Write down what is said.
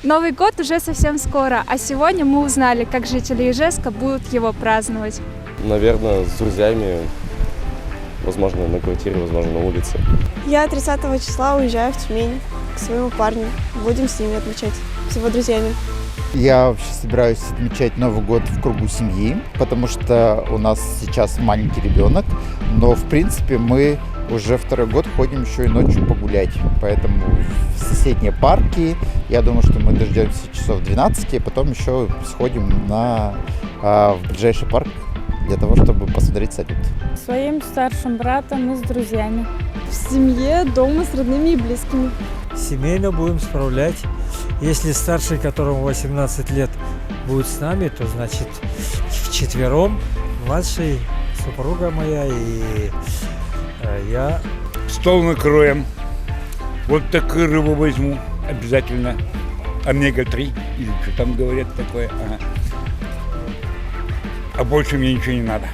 Новый год уже совсем скоро, а сегодня мы узнали, как жители Ижевска будут его праздновать. Наверное, с друзьями, возможно, на квартире, возможно, на улице. Я 30 числа уезжаю в Тюмень к своему парню. Будем с ними отмечать, с его друзьями. Я вообще собираюсь отмечать Новый год в кругу семьи, потому что у нас сейчас маленький ребенок, но в принципе мы уже второй год ходим еще и ночью погулять, поэтому в соседние парки, я думаю, что мы дождемся часов 12, а потом еще сходим в ближайший парк для того, чтобы посмотреть салют. Своим старшим братом и с друзьями. В семье, дома с родными и близкими. Семейно будем справлять. Если старший, которому 18 лет, будет с нами, то значит вчетвером, младший, супруга моя и я. Стол накроем. Вот такую рыбу возьму обязательно. Омега-3, или что там говорят такое. Ага. А больше мне ничего не надо.